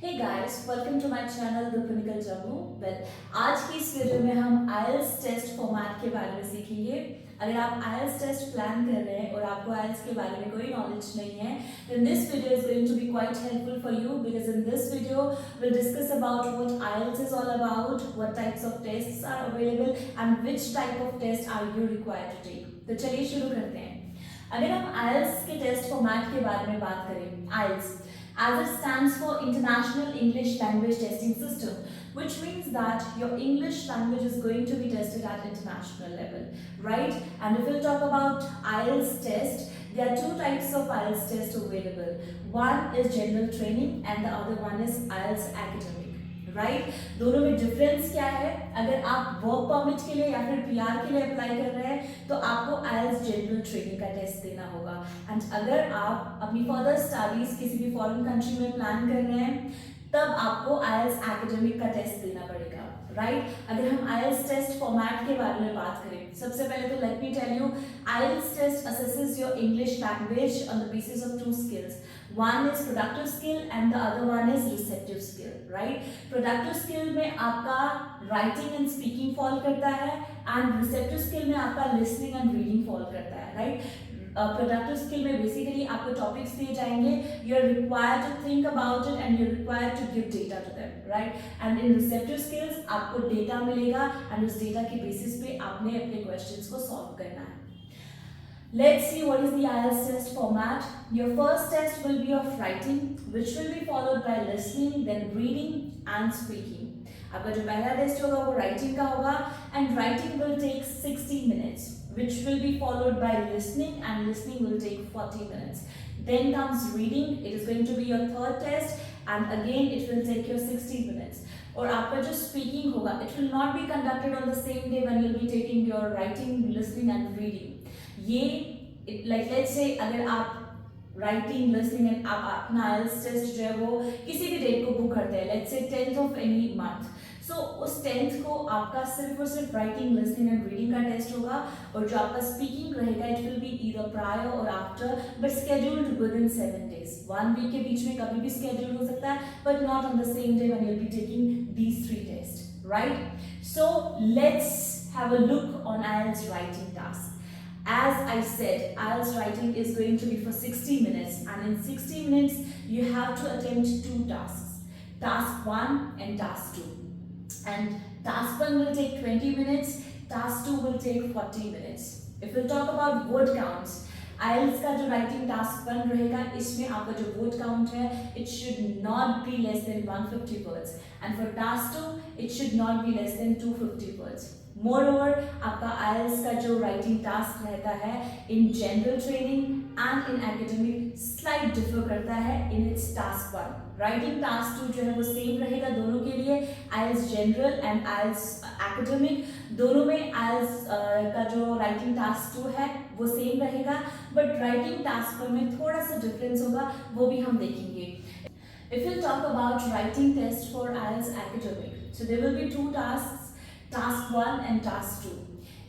Hey guys, welcome to my channel The Pinnacle Jammu. आज की इस वीडियो में हम IELTS टेस्ट फॉर्मेट के बारे में सीखेंगे। अगर आप IELTS टेस्ट प्लान कर रहे हैं और आपको IELTS के बारे में कोई नॉलेज नहीं है, then this video is going to be quite helpful for you because in this video we'll discuss about what IELTS is all about, what types of tests are available and which type of test are you required to take. तो चलिए शुरू करते हैं। अगर हम IELTS के test format के बारे में बात करें, IELTS as it stands for International English Language Testing System, which means that your English language is going to be tested at international level, right? And if we'll talk about IELTS test, there are two types of IELTS test available. One is general training and the other one is IELTS academic. Right दोनों में difference क्या है? अगर आप work permit के लिए या फिर पीआर के लिए अप्लाई कर रहे हैं तो आपको IELTS जनरल ट्रेनिंग का टेस्ट देना होगा। एंड अगर आप अपनी फर्दर स्टडीज किसी भी फॉरेन कंट्री में प्लान कर रहे हैं तब आपको IELTS एकेडमिक का टेस्ट देना पड़ेगा, राइट? अगर हम IELTS टेस्ट फॉर्मेट के बारे में बात करें, सबसे पहले तो let me tell you, IELTS test assesses your English language on the basis of two skills. One is productive skill and the other one is receptive skill, right? Productive skill में आपका writing and speaking fall करता है and receptive skill में आपका listening and reading fall करता है, right? Productive skill में basically आपको topics दिए जाएंगे, you're required to think about it and you're required to give data to them, right? And in receptive skills आपको data मिलेगा and उस data के basis पे आपने अपने questions को solve करना है। Let's see what is the IELTS test format. Your first test will be of writing, which will be followed by listening, then reading and speaking. आपका जो पहला टेस्ट होगा वो writing का होगा and writing will take 60 minutes, which will be followed by listening and listening will take 40 minutes. Then comes reading. It is going to be your third test and again it will take your 60 minutes. और आपका जो speaking होगा, it will not be conducted on the same day when you'll be taking your writing, listening and reading. ये like let's say अगर आप writing listening and आप अपना IELTS test जो है वो किसी भी डेट को बुक करते हैं, let's say 10th of any month, सो उस 10th को आपका सिर्फ और सिर्फ राइटिंग लिसनिंग एंड रीडिंग का टेस्ट होगा और जो आपका स्पीकिंग रहेगा it will be either prior और after but scheduled within 7 days। 1 week के बीच में कभी भी स्केड्यूल हो सकता है but not on the same day when you will be taking these 3 test, right? So let's have a look on IELTS writing task. As I said, IELTS writing is going to be for 60 minutes and in 60 minutes you have to attempt two tasks, task 1 and task 2. And task 1 will take 20 minutes, task 2 will take 40 minutes. If we talk about word counts, IELTS का जो writing task 1 रहेगा इसमें आपका जो word count है it should not be less than 150 words and for task 2 it should not be less than 250 words. Moreover, आपका IELTS का जो writing task रहता है in general training and in academic slight differ करता है in its task 1. Writing task 2 जो है वो same रहेगा दोनों के लिए, IELTS general and IELTS academic दोनों में IELTS का जो writing task 2 है वो same रहेगा but writing task 1 में थोड़ा सा difference होगा, वो भी हम देखेंगे। If you talk about writing test for IELTS academic, so there will be two tasks, task 1 and task 2.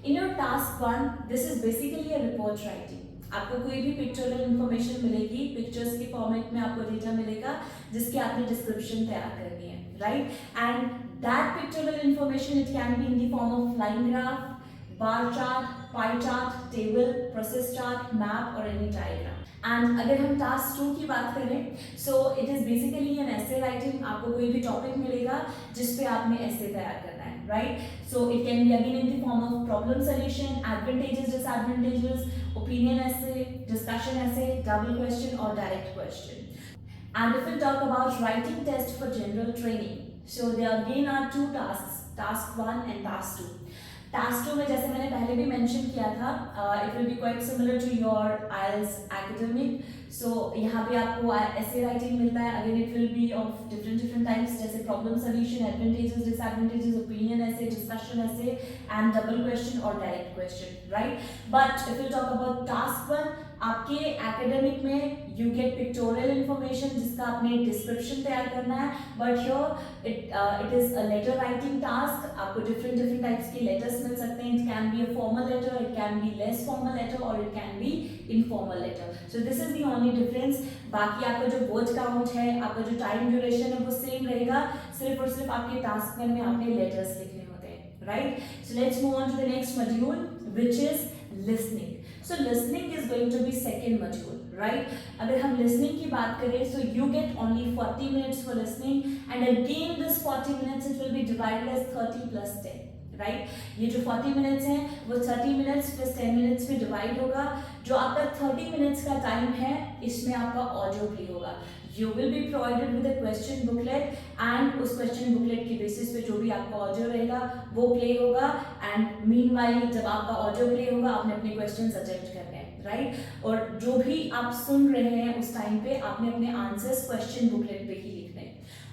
In your task 1, this is basically a report writing. आपको कोई भी पिक्चरल इंफॉर्मेशन मिलेगी, पिक्चर्स के फॉर्मेट में आपको data मिलेगा जिसकी आपने डिस्क्रिप्शन तैयार करनी है, right? And that pictorial information it can be in the form of line graph, bar chart, pie chart, table, process chart, map और एनी डायग्राम। एंड अगर हम टास्क 2 की बात करें so it is basically an essay writing. आपको कोई भी topic मिलेगा जिस पे आपने एसे तैयार करना है, right? So it can be again in the form of problem solution, advantages, disadvantages, opinion essay, discussion essay, double question और direct question. And if we talk about writing test for general training, so there again are two tasks, task 1 and task 2. Task 2 में जैसे मैंने पहले भी mention किया था, it will be quite similar to your IELTS academic. So यहाँ पे आपको essay writing मिलता है, again it will be of different types जैसे problem solution, advantages, disadvantages, opinion essay, discussion essay and double question or direct question, right? But if we talk about task 1, आपके academic में you get pictorial information जिसका आपने description तैयार करना है, but here it is a letter writing task. आपको different types के letters मिल सकते हैं। It can be a formal letter, it can be less formal letter और it can be informal letter. So this is the only difference. बाकी आपका जो word count है, आपका जो टाइम ड्यूरेशन है वो सेम रहेगा, सिर्फ और सिर्फ आपके टास्क में आपने लेटर्स लिखने होते हैं, right. So let's move on to the next module which is listening. So listening is going to be second module, right? अगर हम listening की बात करें, so you get only 40 minutes for listening, and again this 40 minutes it will be divided as 30 plus 10, right? ये जो 40 minutes हैं वो 30 minutes plus 10 minutes में डिवाइड होगा। जो आपका 30 minutes का टाइम है इसमें आपका ऑडियो प्ले होगा। You will be provided with a question booklet, and उस question booklet की बेसिस पे जो भी आपका ऑडियो रहेगा वो प्ले होगा, एंड मीनवाइल जब आपका ऑडियो प्ले होगा आपने अपने क्वेश्चंस अटेम्प्ट करने हैं, राइट। और जो भी आप सुन रहे हैं उस टाइम पे आपने अपने आंसर्स क्वेश्चन बुकलेट पे ही लिखने हैं।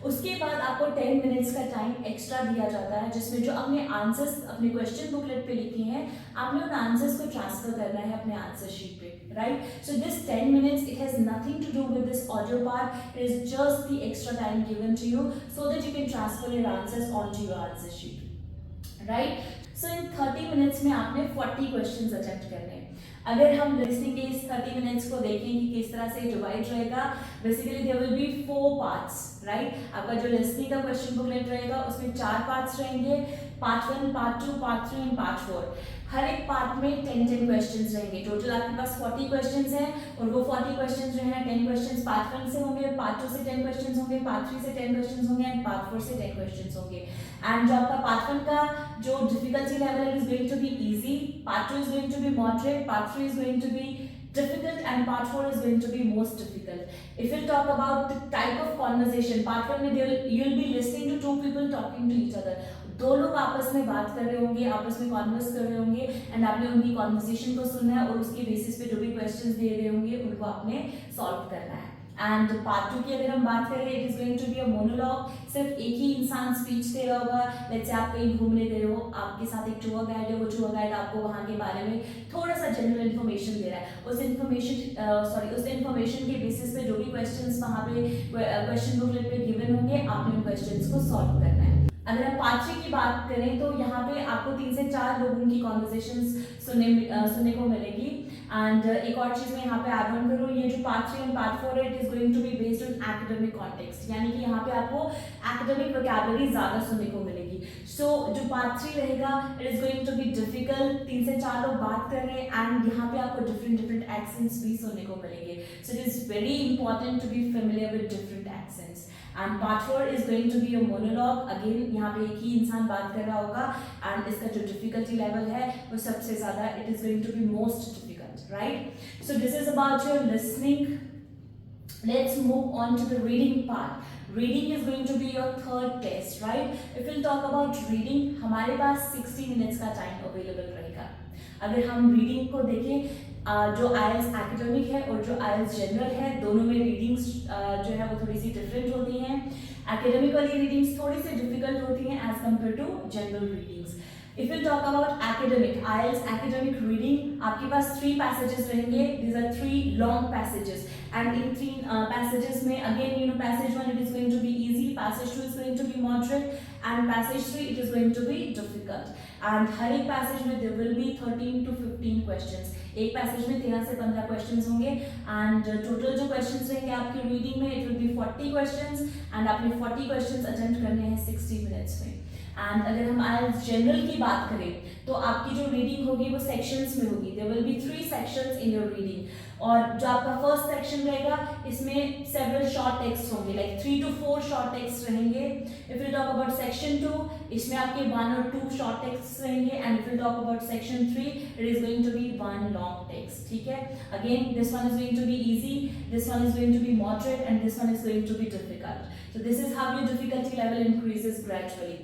उसके बाद आपको 10 मिनट्स का टाइम एक्स्ट्रा दिया जाता है जिसमें जो अपने आंसर्स अपने क्वेश्चन बुकलेट पे लिखे हैं आपने उन आंसर्स को ट्रांसफर करना है अपने आंसर शीट पे, right? So this 10 minutes, it has nothing to do with this audio part. It is just the extra time given to you so that you can transfer your answers onto your answer sheet, right? So in 30 minutes में आपने 40 questions attempt करने हैं। अगर हम listening के इस 30 minutes को देखें कि किस तरह से डिवाइड रहेगा, basically there will be 4 parts, right. आपका जो लिसनिंग का क्वेश्चन बुकलेट रहेगा उसमें 4 पार्ट्स रहेंगे, part 1, part 2, part 3 and part 4। हर एक पार्ट में 10 क्वेश्चंस रहेंगे। टोटल आपके पास 40 क्वेश्चंस हैं और वो 40 क्वेश्चंस जो हैं 10 क्वेश्चंस पार्ट 1 से होंगे, पार्ट 2 से 10 क्वेश्चंस होंगे, पार्ट 3 से 10 क्वेश्चंस होंगे एंड पार्ट 4 से 10 क्वेश्चंस होंगे। एंड जो आपका पार्ट 1 का जो difficulty level is going to be easy, part 2 is going to be moderate, part 3 is going to be difficult and part 4 is going to be most difficult. If we'll talk about the type of conversation, part 1 में you'll be listening to two people talking to each other. दो लोग आपस में बात कर रहे होंगे, आपस में कॉन्वर्स कर रहे होंगे एंड आपने उनकी कॉन्वर्सेशन को सुनना है और उसके बेसिस पे जो भी क्वेश्चंस दे रहे होंगे उनको आपने सॉल्व करना है। एंड पार्ट 2 की अगर हम बात करें, it is going to be a monologue. सिर्फ एक ही इंसान स्पीच दे रहा होगा। लेट्स से आप कहीं घूमने गए हो, आपके साथ एक टूर गाइड है, वो टूर गाइड आपको वहाँ के बारे में थोड़ा सा जनरल इन्फॉर्मेशन दे रहा है। उस इन्फॉर्मेशन के बेसिस पे जो भी क्वेश्चंस वहाँ पे क्वेश्चन बुकलेट पे गिवन होंगे आपने उन क्वेश्चंस को सॉल्व करना है। अगर हम पार्ट 3 की बात करें तो यहाँ पे आपको 3 से 4 लोगों की कॉन्वर्सेशंस सुनने को मिलेगी। एंड एक और चीज़ मैं यहाँ पे ऐड ऑन करूँ, ये जो पार्ट 3 एंड पार्ट 4 है it is going to be based on academic context, यानी कि यहाँ पे आपको एकेडमिक वोकैबुलरी ज़्यादा सुनने को मिलेगी। सो जो पार्ट 3 रहेगा it is going to be difficult. 3 से 4 लोग बात कर रहे हैं एंड यहाँ पे आपको डिफरेंट एक्सेंट्स भी सुनने को मिलेंगे। So it is very important to be familiar with different accents. And part 4 is going to be a monologue. Again यहाँ पे एक ही इंसान बात कर रहा होगा एंड इसका जो डिफिकल्टी लेवल है वो सबसे ज्यादा, it is going to be most difficult, right. So this is about your listening. Let's move on to the reading part. Reading is going to be your third test, right? If we'll talk about reading, हमारे पास 60 minutes का time available रहेगा। अगर हम reading को देखें, जो IELTS academic है और जो आईएलटीएस जनरल है, दोनों में रीडिंग्स जो है वो थोड़ी सी डिफरेंट होती हैं। एकेडमिक वाली रीडिंग्स थोड़ी सी डिफिकल्ट होती हैं as compare to general readings. If you talk about academic, IELTS academic reading, आपके पास 3 passages रहेंगे. These are 3 long passages, and in 3 passages में again passage 1 it is going to be easy, passage 2 is going to be moderate, and passage 3 it is going to be difficult. And हर एक passage में there will be 13 to 15 questions. एक passage में 13 से 15 questions होंगे and total जो questions रहेंगे आपकी reading में it will B 40 questions and आपने 40 क्वेश्चंस अटेम्प्ट करने हैं 60 मिनट्स में। एंड अगर हम आईएलटीएस जनरल की बात करें तो आपकी जो रीडिंग होगी वो सेक्शंस में होगी। There will be 3 sections in your reading, और जो आपका फर्स्ट सेक्शन रहेगा इसमें सेवरल शॉर्ट टेक्स्ट होंगे, लाइक 3 to 4 शॉर्ट टेक्स्ट रहेंगे। If you talk about section 2, इसमें आपके 1 or 2 शॉर्ट टेक्स्ट रहेंगे, and if you talk about section 3 it is going to be 1 long text. ठीक है, again this one is going to be easy, this one is going to be moderate, and this one is going to be difficult. So this is how your difficulty level increases gradually.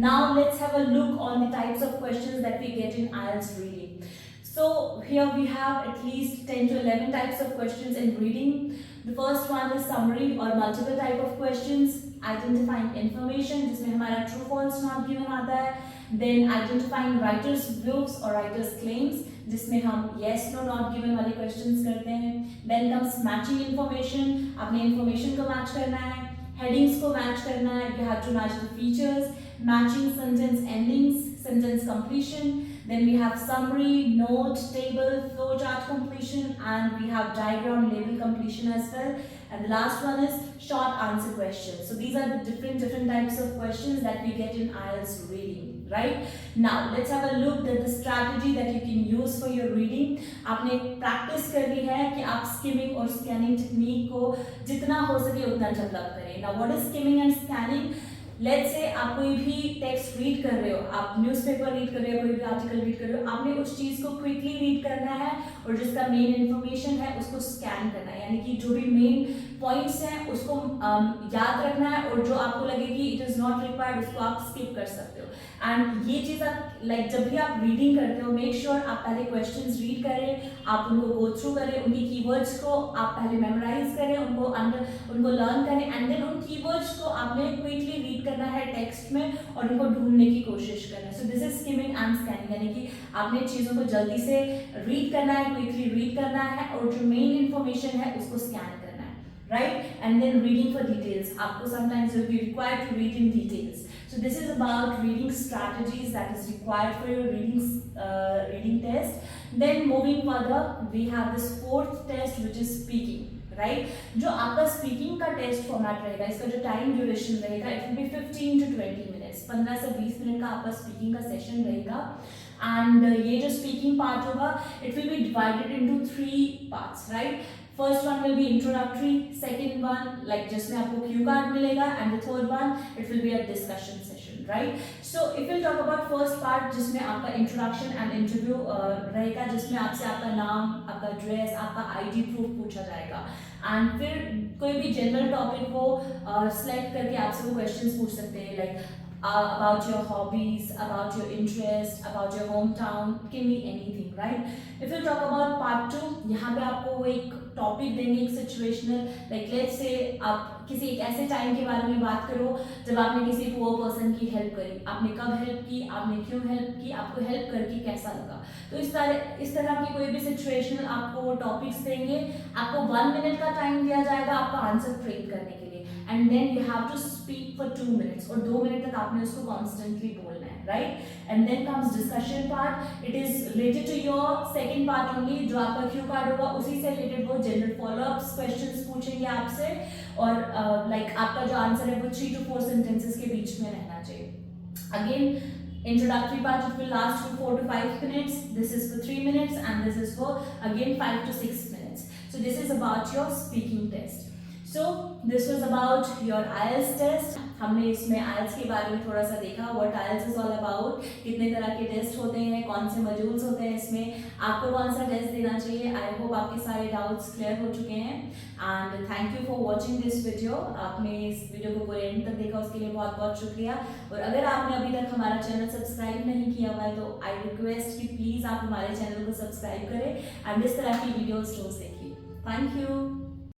Now let's have a look on the types of questions that we get in IELTS reading. So here we have at least 10 to 11 types of questions in reading. The first one is summary or multiple type of questions, identifying information जिसमें हमारा true false not given आता है, then identifying writer's views or writer's claims जिसमें हम yes no not given वाले questions करते हैं, then comes matching information, आपने information को match करना है, headings को match करना है, you have to match the features, matching sentence endings, sentence completion, then we have summary, note, table, flowchart completion, and we have diagram label completion as well. And the last one is short answer questions. So these are the different types of questions that we get in IELTS reading, right? Now let's have a look at the strategy that you can use for your reading. आपने practice कर ली है कि आप skimming और scanning technique को जितना हो सके उतना develop करें. Now what is skimming and scanning? Let's say आप कोई भी टेक्स्ट रीड कर रहे हो, आप न्यूज़पेपर रीड कर रहे हो, कोई भी आर्टिकल रीड कर रहे हो, आपने उस चीज़ को क्विकली रीड करना है और जिसका मेन इन्फॉर्मेशन है उसको स्कैन करना है, यानी कि जो भी मेन पॉइंट्स हैं उसको याद रखना है और जो आपको लगे कि इट इज़ नॉट रिक्वायर्ड उसको आप स्किप कर सकते हो. एंड ये चीज़ आप जब भी आप रीडिंग करते हो मेक श्योर आप पहले क्वेश्चंस रीड करें, आप उनको गो थ्रू करें, उनकी कीवर्ड्स को आप पहले मेमोराइज करें, उनको लर्न करें एंड देन उन कीवर्ड्स को आपने क्विकली रीड करना है टेक्स्ट में और उनको ढूंढने की कोशिश करना है. सो this is skimming and scanning, यानी कि आपने चीज़ों को जल्दी से रीड करना है, क्विकली रीड करना है और जो मेन इंफॉर्मेशन है उसको स्कैन करना है, right? And then reading for details. आपको sometimes will be required to read in details. So this is about reading strategies that is required for your reading test. Then moving further, we have this fourth test which is speaking. Right जो आपका speaking का test format रहेगा, इसका जो time duration रहेगा it will B 15 to 20 minutes, 15 से 20 minute का आपका स्पीकिंग का सेशन रहेगा. एंड ये जो स्पीकिंग पार्ट होगा it will B divided into 3 parts, right. First one will be introductory, second one like जिसमें आपको cue card मिलेगा and the third one it will be a discussion session, right? So if we'll talk about first part जिसमें आपका introduction and interview रहेगा, जिसमें आपसे आपका नाम, आपका ड्रेस, आपका ID प्रूफ पूछा जाएगा and फिर कोई भी जनरल टॉपिक वो सिलेक्ट करके आपसे वो क्वेश्चंस पूछ सकते हैं like about your hobbies, about your interest, about your hometown, it can be anything, right? If you talk about part 2, यहाँ पे आपको वो एक टॉपिक देंगे, एक सिचुएशनल like let's say आप किसी एक ऐसे टाइम के बारे में बात करो जब आपने किसी पुअर पर्सन की हेल्प करी, आपने कब हेल्प की, आपने क्यों हेल्प की, आपको हेल्प करके कैसा लगा. तो इस तरह की कोई भी सिचुएशनल आपको वो टॉपिक्स देंगे, आपको 1 मिनट का टाइम दिया जाएगा आपका आंसर फ्रेम करने के लिए and then you have to speak for 2 minutes और 2 मिनट तक आपने उसको constantly बोलना है, right? And then comes discussion part, it is related to your second part only, जो आपका cue card होगा उसी से related वो general follow-ups questions पूछेंगे आपसे और like आपका जो आंसर है वो 3 to 4 sentences के बीच में रहना चाहिए. Again introductory part it will last for 4 to 5 minutes, this is for 3 minutes and this is for again 5 to 6 minutes. So this is about your speaking test. So this was about your IELTS test. हमने इसमें IELTS के बारे में थोड़ा सा देखा, what IELTS is all about, कितने तरह के टेस्ट होते हैं, कौन से मॉड्यूल्स होते हैं इसमें, आपको कौन सा टेस्ट देना चाहिए. आई होप आपके सारे डाउट्स क्लियर हो चुके हैं and thank you for watching this video. आपने इस वीडियो को पूरे एंड तक देखा उसके लिए बहुत बहुत शुक्रिया. और अगर आपने अभी तक हमारा चैनल सब्सक्राइब नहीं किया हुआ है तो आई रिक्वेस्ट कि प्लीज़ आप हमारे चैनल को सब्सक्राइब करें एंड इस तरह की वीडियोज़ रोज देखिए. Thank you.